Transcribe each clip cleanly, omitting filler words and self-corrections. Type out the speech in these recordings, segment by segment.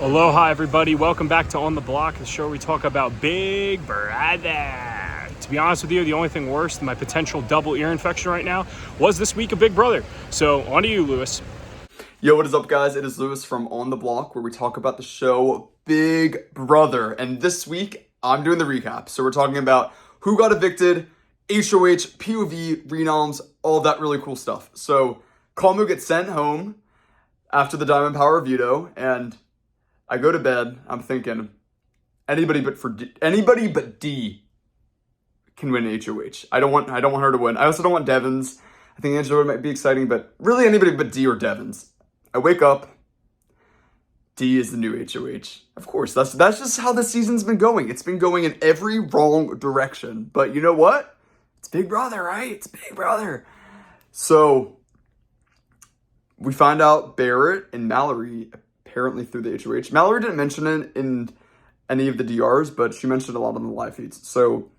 Aloha, everybody. Welcome back to On the Block, the show where we talk about Big Brother. To be honest with you, the only thing worse than my potential double ear infection right now was this week of Big Brother. So, on to you, Lewis. Yo, what is up, guys? It is Lewis from On the Block, where we talk about the show Big Brother. And this week, I'm doing the recap. So we're talking about who got evicted, HOH, POV, renoms, all that really cool stuff. So Kamu gets sent home after the Diamond Power veto, and I go to bed. I'm thinking anybody but D can win HOH. I don't want her to win. I also don't want Devins. I think Angela might be exciting, but really anybody but D or Devins. I wake up. D is the new HOH. Of course, that's just how the season's been going. It's been going in every wrong direction. But you know what? It's Big Brother, right? It's Big Brother. So we find out Barrett and Mallory apparently through the HOH. Mallory didn't mention it in any of the DRs, but she mentioned it a lot on the live feeds. So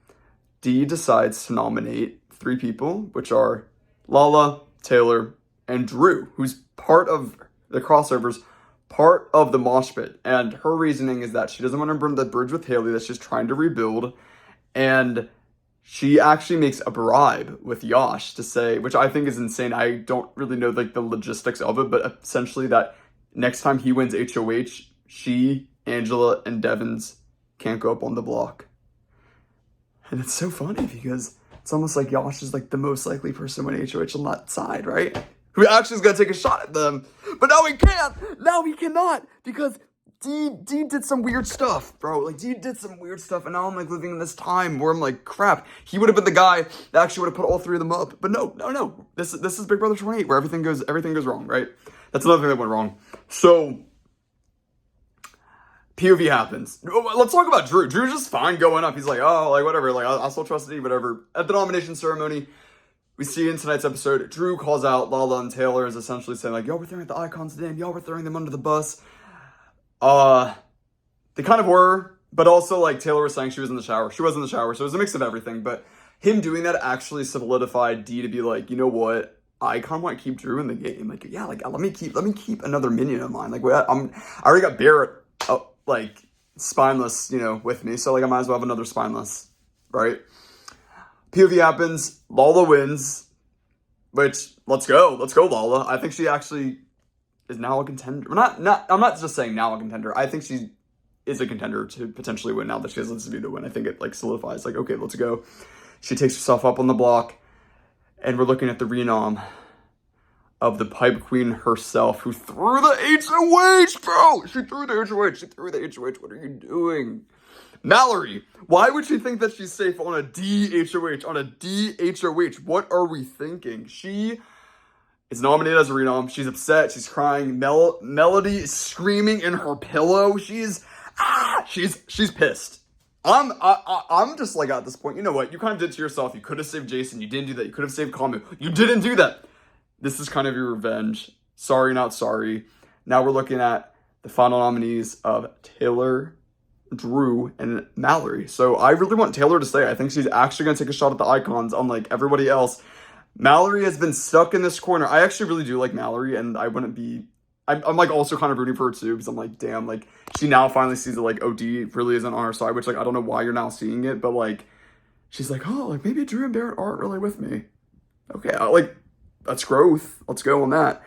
D decides to nominate 3 people, which are Lala, Taylor, and Drew, who's part of the crossovers, part of the mosh pit. And her reasoning is that she doesn't want to burn the bridge with Haley, that she's trying to rebuild. And she actually makes a bribe with Yash to say, which I think is insane. I don't really know like the logistics of it, but essentially that next time he wins HOH, she, Angela, and Devins can't go up on the block. And it's so funny because it's almost like Yash is like the most likely person to win HOH on that side, right? Who actually is going to take a shot at them. But now he can't. Now he cannot because D did some weird stuff, bro. Like, D did some weird stuff, and now I'm, like, living in this time where I'm like, crap. He would have been the guy that actually would have put all 3 of them up. But no. This is Big Brother 28, where everything goes wrong, right? That's another thing that went wrong. So POV happens. Let's talk about Drew. Drew's just fine going up. He's like, oh, like, whatever. Like, I'll still trust D, whatever. At the nomination ceremony, we see in tonight's episode, Drew calls out Lala and Taylor, is essentially saying, like, y'all were throwing the icons in. Y'all were throwing them under the bus. They kind of were, but also, like, Taylor was saying she was in the shower. She was in the shower, so it was a mix of everything. But him doing that actually solidified D to be like, you know what? I kind of want to keep Drew in the game. Like, yeah, like, let me keep another minion of mine. Like, I already got Barrett, like, spineless, with me. So, like, I might as well have another spineless, right? POV happens. Lala wins, which, let's go, Lala. I think she actually is now a contender. I'm not just saying now a contender. I think she is a contender to potentially win now that she has this view to win. I think it, like, solidifies, like, okay, let's go. She takes herself up on the block, and we're looking at the renom of the Pipe Queen herself, who threw the HOH, bro! She threw the HOH. What are you doing? Mallory, why would she think that she's safe on a DHOH? What are we thinking? She is nominated as a renom. She's upset. She's crying. Melody is screaming in her pillow. She's pissed. I'm just like at this point, you know what? You kind of did it to yourself. You could have saved Jason. You didn't do that. You could have saved Kamu. You didn't do that. This is kind of your revenge. Sorry, not sorry. Now we're looking at the final nominees of Taylor, Drew, and Mallory. So I really want Taylor to stay. I think she's actually going to take a shot at the icons, unlike everybody else. Mallory has been stuck in this corner. I actually really do like Mallory, and I wouldn't be... I'm like also kind of rooting for her too, because I'm like, damn, like, she now finally sees that, like, OD really isn't on her side, which, like, I don't know why you're now seeing it, but, like, she's like, oh, like, maybe Drew and Barrett aren't really with me. Okay, like, that's growth. Let's go on that.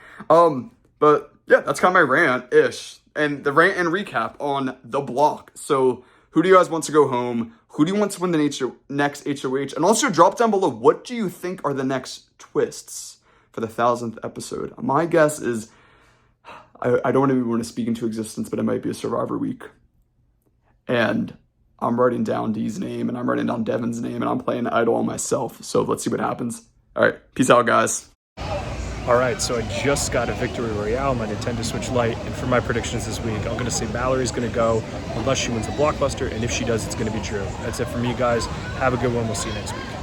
But, yeah, that's kind of my rant-ish. And the rant and recap on the block. So, who do you guys want to go home? Who do you want to win the next HOH? And also, drop down below, what do you think are the next twists for the 1000th episode? My guess is... I don't even want to speak into existence, but it might be a Survivor week. And I'm writing down D's name, and I'm writing down Devin's name, and I'm playing idol on myself. So let's see what happens. All right, peace out, guys. All right, so I just got a Victory Royale, my Nintendo Switch Lite, and for my predictions this week, I'm going to say Mallory's going to go unless she wins the Blockbuster, and if she does, it's going to be Drew. That's it for me, guys. Have a good one. We'll see you next week.